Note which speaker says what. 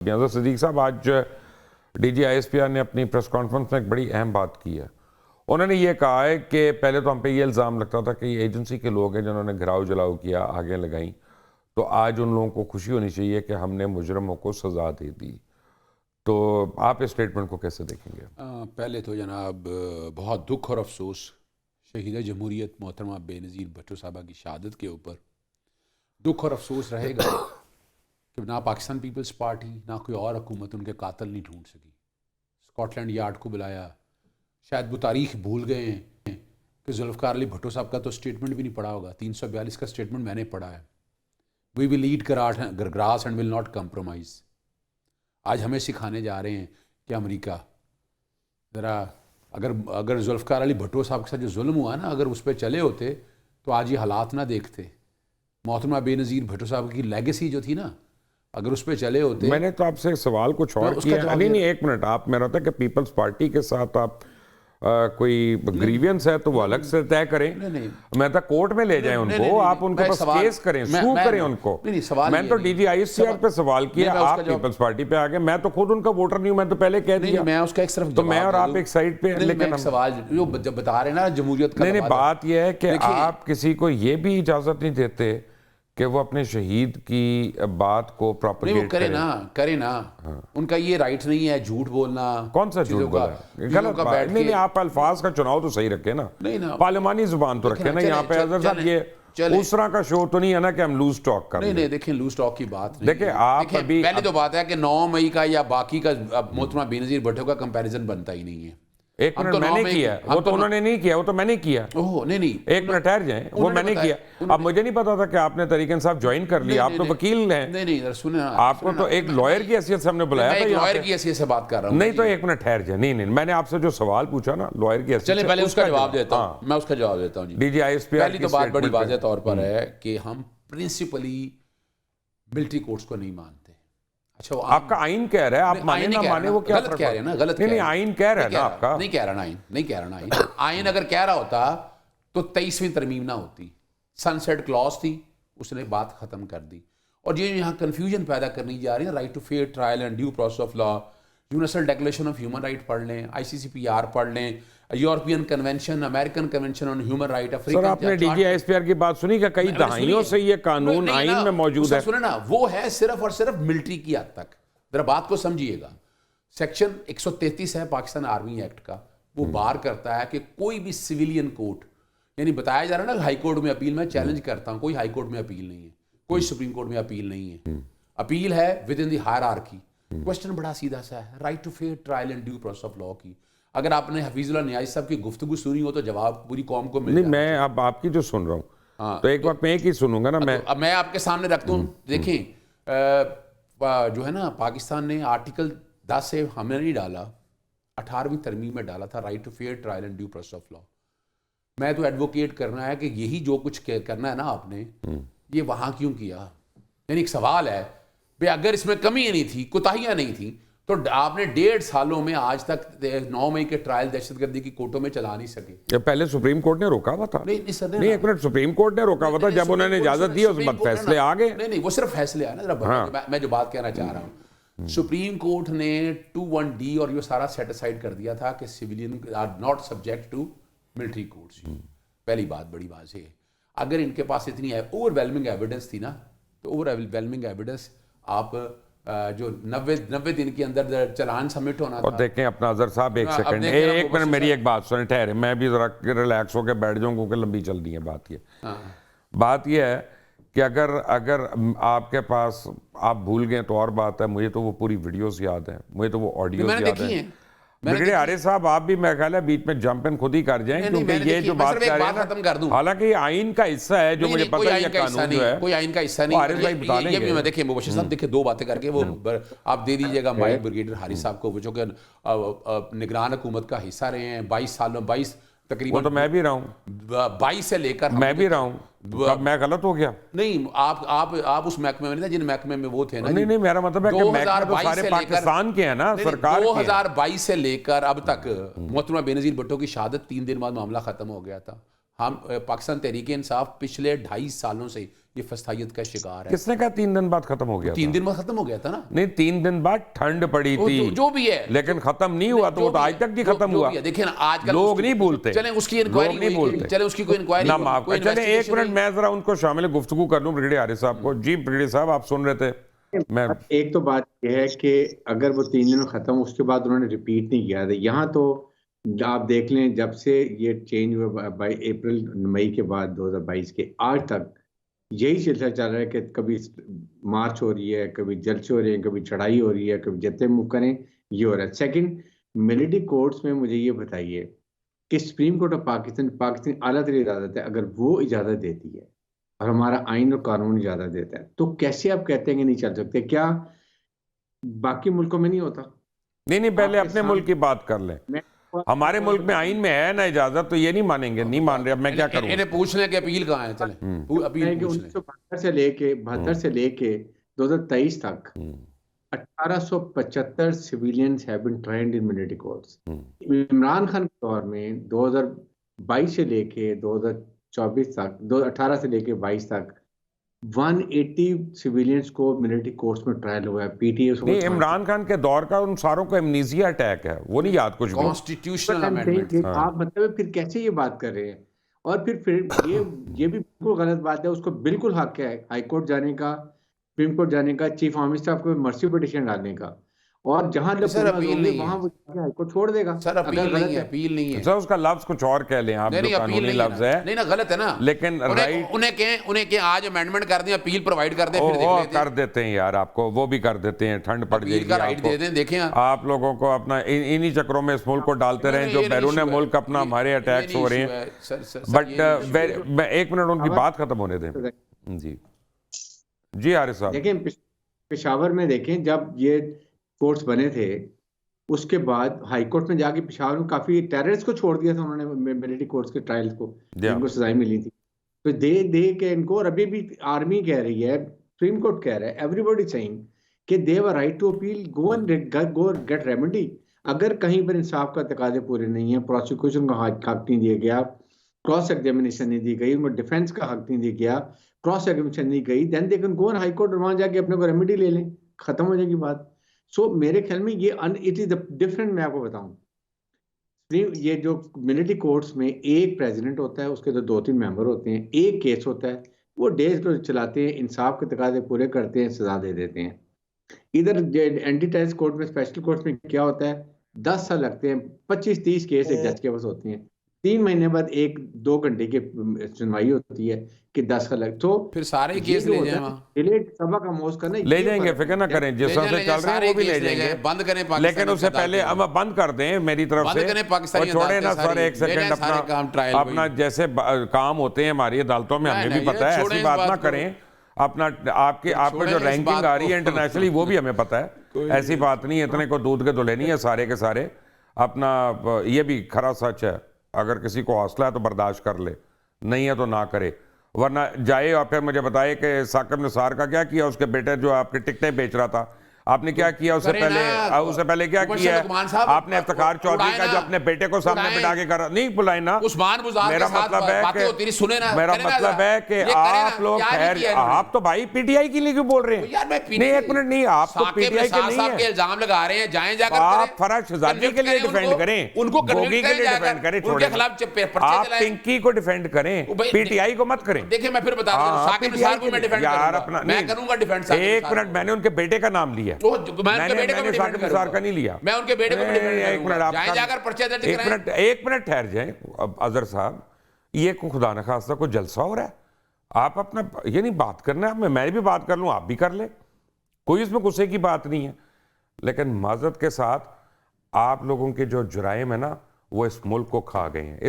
Speaker 1: حضرت صدیق صاحب آج D G I S P R نے اپنی پریس کانفرنس میں ایک بڑی اہم بات کی ہے. انہوں نے یہ کہا ہے کہ پہلے تو ہم پہ یہ الزام لگتا تھا کہ یہ ایجنسی کے لوگ ہیں جنہوں نے گھراؤ جلاؤ کیا, آگے لگائیں, تو آج ان لوگوں کو خوشی ہونی چاہیے کہ ہم نے مجرموں کو سزا دے دی. تو آپ اس اسٹیٹمنٹ کو کیسے دیکھیں گے؟
Speaker 2: پہلے تو جناب بہت دکھ اور افسوس شہید جمہوریت محترمہ بے نظیر بھٹو صاحبہ کی شہادت کے اوپر دکھ اور افسوس رہے گا کہ نہ پاکستان پیپلز پارٹی نہ کوئی اور حکومت ان کے قاتل نہیں ڈھونڈ سکی. اسکاٹ لینڈ یارڈ کو بلایا, شاید وہ تاریخ بھول گئے ہیں کہ ذوالفقار علی بھٹو صاحب کا تو اسٹیٹمنٹ بھی نہیں پڑھا ہوگا. 342 کا اسٹیٹمنٹ میں نے پڑھا ہے. We will eat grass and will not compromise. آج ہمیں سکھانے جا رہے ہیں کہ امریکہ ذرا اگر ذوالفقار علی بھٹو صاحب کے ساتھ جو ظلم ہوا نا, اگر اس پہ چلے ہوتے تو آج یہ حالات نہ دیکھتے. محترمہ بے نظیر بھٹو صاحب کی لیگیسی جو تھی نا, اگر اس پہ چلے ہوتے.
Speaker 1: میں نے تو آپ سے سوال کچھ اور کیا. نہیں ایک منٹ, آپ میرا تھا کہ پیپلز پارٹی کے ساتھ آپ کوئی گریوینس ہے تو وہ الگ سے طے کریں. میں تو کورٹ میں لے جائیں ان کو, آپ ان کے پاس کیس کریں, سو کریں ان کو. میں تو D G I S P R پہ سوال کیا, آپ پیپلز پارٹی پہ آگے. میں تو خود ان کا ووٹر نہیں ہوں, میں تو پہلے کہہ دیا.
Speaker 2: میں اس کا ایک صرف
Speaker 1: تو میں اور آپ ایک سائڈ پہ. لیکن
Speaker 2: سوال جو بتا رہے ہیں نا جمہوریت کا,
Speaker 1: نہیں بات یہ ہے کہ آپ کسی کو یہ بھی اجازت نہیں دیتے کہ وہ اپنے شہید کی بات کو پروپیگیٹ
Speaker 2: کرے نا. ان کا یہ رائٹ نہیں ہے جھوٹ بولنا.
Speaker 1: کون سا جھوٹ بولا ہے؟ غلط بات. نہیں آپ الفاظ کا چناؤ تو صحیح رکھیں نا, پارلیمانی زبان تو رکھیں نا. یہاں پہ حضرت صاحب یہ اس طرح کا شو تو نہیں ہے نا کہ ہم لوز ٹاک کر رہے ہیں.
Speaker 2: نہیں دیکھیں لوز ٹاک کی بات نہیں.
Speaker 1: دیکھیں آپ ابھی
Speaker 2: پہلی تو بات ہے کہ 9 مئی کا یا باقی کا محترمہ بے نظیر بھٹو کا کمپیریزن بنتا ہی نہیں ہے.
Speaker 1: ایک منٹ, میں نے کیا, وہ تو انہوں نے نہیں کیا, وہ تو میں نے کیا.
Speaker 2: نہیں
Speaker 1: ایک منٹ ٹھہر جائیں, وہ میں نے کیا. اب مجھے نہیں پتا تھا کہ آپ نے طریق انصاف جوائن کر لیا. آپ تو وکیل ہیں.
Speaker 2: نہیں سنیں,
Speaker 1: آپ کو تو ایک لائر کی حیثیت سے ہم نے بلایا تھا.
Speaker 2: لائر کی حیثیت سے بات کر رہا ہوں.
Speaker 1: نہیں تو ایک منٹ ٹھہر جائیں. نہیں میں نے آپ سے جو سوال پوچھا نا لائر کی حیثیت سے,
Speaker 2: چلیں پہلے اس کا جواب دیتا ہوں. میں اس کا جواب دیتا ہوں.
Speaker 1: ڈی جی آئی ایس پی
Speaker 2: پہلی تو بات بڑی واضح طور پر ہے کہ ہم پرنسپلی ملٹری کورٹس کو نہیں مانتے. اچھا
Speaker 1: آپ کا آئین کہہ رہا ہے, آپ مانے نہ مانے وہ کیا
Speaker 2: غلط کہہ رہے ہیں نا. غلط
Speaker 1: نہیں آئین کہہ رہا ہے نا آپ کا.
Speaker 2: نہیں کہہ رہا نا آئین. آئین اگر کہہ رہا ہوتا تو 23ویں ترمیم نہ ہوتی. سن سیٹ کلاس تھی, اس نے بات ختم کر دی. اور یہ یہاں کنفیوژن پیدا کرنی جا رہی ہے. Right to fair trial and due process of law, universal declaration of human right پڑھ لیں, ICCPR پڑھ لیں, European convention, American convention on human right.
Speaker 1: Sir آپ نے D G I S P R کی بات سنی کہ کئی دہائیوں سے یہ قانون آئین میں موجود ہے.
Speaker 2: سنیں نا, وہ ہے صرف اور صرف ملٹری کی حد تک. ذرا بات کو سمجھیے گا. سیکشن 133 ہے پاکستان آرمی ایکٹ کا, وہ بار کرتا ہے کہ کوئی بھی سویلین کورٹ, یعنی بتایا جا رہا ہے نا ہائی کورٹ میں اپیل, میں چیلنج کرتا ہوں, کوئی ہائی کورٹ میں اپیل نہیں ہے, کوئی سپریم کورٹ میں اپیل نہیں ہے. اپیل ہے with in the hierarchy. Question بڑا سیدھا سا ہے, right to fair trial and due process of law کی. اگر آپ نے حفیظ اللہ نیازی صاحب کی گفتگو سنی ہو تو جواب پوری قوم کو مل.
Speaker 1: نہیں میں اب آپ کی جو سن رہا ہوں تو ایک وقت میں ایک ہی سنوں گا نا.
Speaker 2: میں آپ کے سامنے رکھتا ہوں. دیکھیں جو ہے نا, پاکستان نے آرٹیکل 10 سے ہم نے نہیں ڈالا, 18ویں ترمیم میں ڈالا تھا right to fair trial and due process of law. میں تو ایڈوکیٹ کرنا ہے کہ یہی جو کچھ کرنا ہے نا آپ نے, یہ وہاں کیوں کیا. یعنی ایک سوال ہے بھئی اگر اس میں کمی نہیں تھی, کوتاہیاں نہیں تھیں, تو آپ نے 1.5 سالوں میں آج تک 9 مئی کے ٹرائل دہشت گردی کی کورٹوں میں چلا نہیں سکے.
Speaker 1: پہلے سپریم کورٹ نے روکا ہوا تھا. نہیں ایک منٹ, سپریم کورٹ نے روکا ہوا تھا, جب انہوں نے اجازت دی اس کے بعد فیصلے آ گئے.
Speaker 2: نہیں وہ صرف فیصلے آئے نا. میں جو بات کہنا چاہ رہا ہوں, سپریم کورٹ نے 21D اور یہ سارا سیٹ اسائڈ کر دیا تھا کہ civilians are not subject to military courts. پہلی بات بڑی واضح ہے. اگر ان کے پاس اتنی اوور ویلمنگ ایویڈنس تھی نا, تو اوور ویلمنگ ایویڈنس آپ جو 90 دن کے اندر چلان سبمٹ ہونا تھا.
Speaker 1: اور دیکھیں اپنا اظہر صاحب ایک سیکنڈ, ایک منٹ میری ایک بات سنیں, ٹھہرے, میں بھی ذرا ریلیکس ہو کے بیٹھ جاؤں کیونکہ لمبی چل رہی ہے. بات یہ ہے کہ اگر آپ کے پاس آپ بھول گئے تو اور بات ہے. مجھے تو وہ پوری ویڈیوز یاد ہیں, مجھے تو وہ آڈیوز یاد ہیں. بگڑے عارف صاحب آپ بھی میں خیال ہے بیچ میں جمپ ان خود ہی کر جائیں, کیونکہ یہ جو بات کر رہے ہیں حالانکہ یہ آئین کا حصہ ہے جو مجھے پتہ ہے, یہ قانون جو ہے
Speaker 2: کوئی آئین کا حصہ نہیں.
Speaker 1: عارف بھائی بتا لیں گے.
Speaker 2: دیکھیں مبشر صاحب, دیکھیں 2 باتیں کر کے وہ آپ دے دیجئے گا مائل بریگیڈیئر حارث صاحب کو, وہ جو کہ نگران حکومت کا حصہ رہے ہیں 22 سالوں, 22 تقریباً.
Speaker 1: وہ تو میں بھی رہا ہوں,
Speaker 2: 22 سے لے کر
Speaker 1: میں بھی رہا ہوں. اب میں غلط ہو گیا؟
Speaker 2: نہیں, آپ اس محکمے میں نہیں تھے جن محکمے میں وہ تھے نا.
Speaker 1: نہیں میرا مطلب ہے کہ محکمے تو سارے پاکستان کے ہیں نا, سرکار کے.
Speaker 2: 2022 سے لے کر اب تک محترمہ بے نظیر بھٹو کی شہادت 3 دن بعد معاملہ ختم ہو گیا تھا. ہم پاکستان تحریک انصاف پچھلے 2.5 سالوں سے یہ فسادیت کا شکار ہے.
Speaker 1: کس نے کہا 3 دن بعد ختم ہو گیا؟
Speaker 2: 3 دن بعد ختم ہو گیا تھا نا.
Speaker 1: نہیں 3 دن بعد ٹھنڈ پڑی تھی
Speaker 2: جو بھی ہے
Speaker 1: لیکن ختم نہیں ہوا, تو وہ تو آج تک نہیں ختم ہوا.
Speaker 2: دیکھیں نا آج کل
Speaker 1: لوگ نہیں بھولتے,
Speaker 2: چلیں اس کی انکوائری
Speaker 1: نہیں بھولتے,
Speaker 2: چلیں اس کی کوئی انکوائری
Speaker 1: چلیں 1 منٹ میں ذرا ان کو شامل گفتگو کر لوں بریگیڈیئر عارف صاحب کو. جی بریگیڈیئر صاحب آپ سن رہے تھے. میں
Speaker 3: ایک تو بات یہ ہے کہ اگر وہ 3 دن ختم اس کے بعد انہوں نے ریپیٹ نہیں کیا تھا, یہاں تو آپ دیکھ لیں جب سے یہ چینج ہوا اپریل مئی کے بعد 2022 کے آج تک یہی سلسلہ چل رہا ہے کہ کبھی مارچ ہو رہی ہے, کبھی جلسے ہو رہے ہیں, کبھی چڑھائی ہو رہی ہے, کبھی جتنے موو کریں یہ ہو رہا ہے. سیکنڈ, ملٹری کورٹس میں مجھے یہ بتائیے کہ سپریم کورٹ آف پاکستان اعلیٰ ترین عدالت ہے, اگر وہ اجازت دیتی ہے اور ہمارا آئین اور قانون اجازت دیتا ہے تو کیسے آپ کہتے ہیں کہ نہیں چل سکتے؟ کیا باقی ملکوں میں نہیں ہوتا؟
Speaker 1: نہیں پہلے اپنے ملک کی بات کر لیں. ہمارے ملک میں آئین میں ہے نا اجازت, تو یہ نہیں مانیں گے, نہیں مان رہے. اب میں کیا کروں؟
Speaker 2: انہیں پوچھ لیں کہ اپیل کہاں ہے. چلیں اپیل پوچھ لیں.
Speaker 3: 1972 سے لے کے 2023 تک 1875 civilians have been tried in military courts. Imran Khan کے دور میں 2022 سے لے کے 2024 تک 2018 سے لے کے 22 تک 180 civilians کو ملٹری کورٹس میں ٹرائل ہوا ہے. پی ٹی اے
Speaker 1: نہیں, عمران خان کے دور کا ان ساروں کو ایمنیزیا اٹیک ہے, وہ نہیں یاد کچھ بھی.
Speaker 2: Constitutional amendment.
Speaker 3: آپ مطلب پھر کیسے یہ بات کر رہے ہیں؟ اور پھر یہ بھی بالکل غلط بات ہے. اس کو بالکل حق ہے ہائی کورٹ جانے کا, سپریم کورٹ جانے کا, چیف آرمی اسٹاف کو مرسی پٹیشن ڈالنے کا, اور جہاں وہاں وہ ہائی کورٹ چھوڑ دے گا.
Speaker 2: سر اپیل نہیں ہے.
Speaker 1: سر اس کا لفظ کچھ اور کہہ لیں آپ, جو قانونی لفظ ہے.
Speaker 2: نہیں نا, غلط ہے نا.
Speaker 1: لیکن رائٹ
Speaker 2: انہیں کہیں آج امینڈمنٹ کر دیں, اپیل پرووائڈ کر دیں,
Speaker 1: وہ کر دیتے ہیں یار, آپ کو وہ بھی کر دیتے ہیں. ٹھنڈ پڑ جائے گی
Speaker 2: رائٹ دے دیں. دیکھیں
Speaker 1: آپ لوگوں کو اپنا انہی چکروں میں اس ملک کو ڈالتے رہیں جو بیرون ملک اپنا ہمارے اٹیکس ہو رہے ہیں. بٹ میں 1 منٹ ان کی بات ختم ہونے دیں. جی عارف صاحب.
Speaker 3: دیکھیں پشاور میں دیکھیں جب یہ کورٹس بنے تھے اس کے بعد ہائی کورٹ میں جا کے پشاور میں کافی ٹیررسٹ کو چھوڑ دیا تھا انہوں نے, ملٹری کورٹس کے ٹرائلز کو, جن کو سزائیں ملی تھی. تو دے کے ان کو, اور ابھی بھی آرمی کہہ رہی ہے, سپریم کورٹ کہہ رہا ہے, ایوری باڈی سیئنگ کہ they have a right to appeal, go get remedy. اگر کہیں پر انصاف کا تقاضے پورے نہیں ہیں, پروسیکیوشن کا حق نہیں دیا گیا, کراس ایگزامینیشن نہیں دی گئی, ان کو ڈیفینس کا حق نہیں دیا گیا, کراس ایگزامینیشن نہیں گئی, then they can go high court اور وہاں جا کے اپنے کو ریمیڈی لے لیں, ختم ہو جائے گی بات. سو میرے خیال میں یہ اٹ از ڈفرنٹ. میں آپ کو بتاؤں, یہ جو ملٹری کورٹس میں ایک پریزیڈنٹ ہوتا ہے, اس کے 2-3 ممبر ہوتے ہیں, ایک کیس ہوتا ہے, وہ ڈیز کو چلاتے ہیں, انصاف کے تقاضے پورے کرتے ہیں, سزا دے دیتے ہیں. ادھر اینٹی ٹیررسٹ کورٹ میں, اسپیشل کورٹ میں کیا ہوتا ہے, 10 سال لگتے ہیں, 25-30 کیس ایک جج کے پاس ہوتے ہیں, 3 مہینے بعد 1-2 گھنٹے کی سنوائی ہوتی ہے کہ 10 کا لگ. تو
Speaker 2: پھر سارے کیس لے جائیں وہاں,
Speaker 3: سبق آموز کرنا,
Speaker 1: لے جائیں گے, فکر نہ کریں, جس طرح سے چل رہے ہیں وہ بھی لے جائیں گے.
Speaker 2: بند کریں
Speaker 1: لیکن اس سے پہلے ہم بند کر دیں میری طرف سے, اور چھوڑیں نا سر 1 سیکنڈ اپنا جیسے کام ہوتے ہیں ہماری عدالتوں میں, ہمیں بھی پتہ ہے, ایسی بات نہ کریں. اپنا آپ کو جو رینکنگ آ رہی ہے انٹرنیشنلی وہ بھی ہمیں پتہ ہے, ایسی بات نہیں ہے, اتنے کو دودھ کے دلہے نہیں ہے سارے کے سارے. اپنا یہ بھی کھرا سچ ہے, اگر کسی کو حوصلہ ہے تو برداشت کر لے, نہیں ہے تو نہ کرے, ورنہ جائے اور پھر مجھے بتائے کہ ثاقب نثار کا کیا کیا, اس کے بیٹے جو آپ کے ٹکٹیں بیچ رہا تھا, آپ نے کیا کیا اس سے پہلے کیا کیا ہے, آپ نے افتخار چودھری کا جو اپنے بیٹے کو سامنے بٹھا کے کرا, نہیں بلائیں نا. میرا مطلب ہے کہ آپ لوگ خیر, آپ تو بھائی پی ٹی آئی کے لیے کیوں بول رہے ہیں؟ نہیں 1 منٹ, نہیں آپ تو پی ٹی آئی کے نہیں ہیں,
Speaker 2: الزام لگا رہے ہیں, جائیں جا کر
Speaker 1: آپ فرج شہزادی کے لیے ڈیفینڈ کریں, گوگی کے لیے ڈیفینڈ کریں, چھوڑیں آپ پنکی کو ڈیفینڈ کریں, پی ٹی آئی کو مت کریں.
Speaker 2: دیکھیں میں پھر بتا دوں, ثاقب نثار کو میں ڈیفینڈ کروں گا, میں کروں گا ڈیفینڈ.
Speaker 1: 1 منٹ, میں نے ان کے بیٹے کا نام لیا, ثاقب نثار کا نہیں لیا,
Speaker 2: میں ان کے بیٹے کو بھی ڈیفینڈ کروں گا, جائیں جا کر پرچہ درج کریں.
Speaker 1: 1 منٹ ٹھہر جائیں. اظہر صاحب, یہ خدا نخواستہ کوئی جلسہ ہو رہا ہے, آپ اپنا یہ نہیں بات کرنا ہے, میں بھی بات کر لوں, آپ بھی کر لیں, کوئی اس میں غصے کی بات نہیں ہے. لیکن معذرت کے ساتھ آپ لوگوں کے جو جرائم ہے نا وہ اس ملک کو کھا گئے ہیں.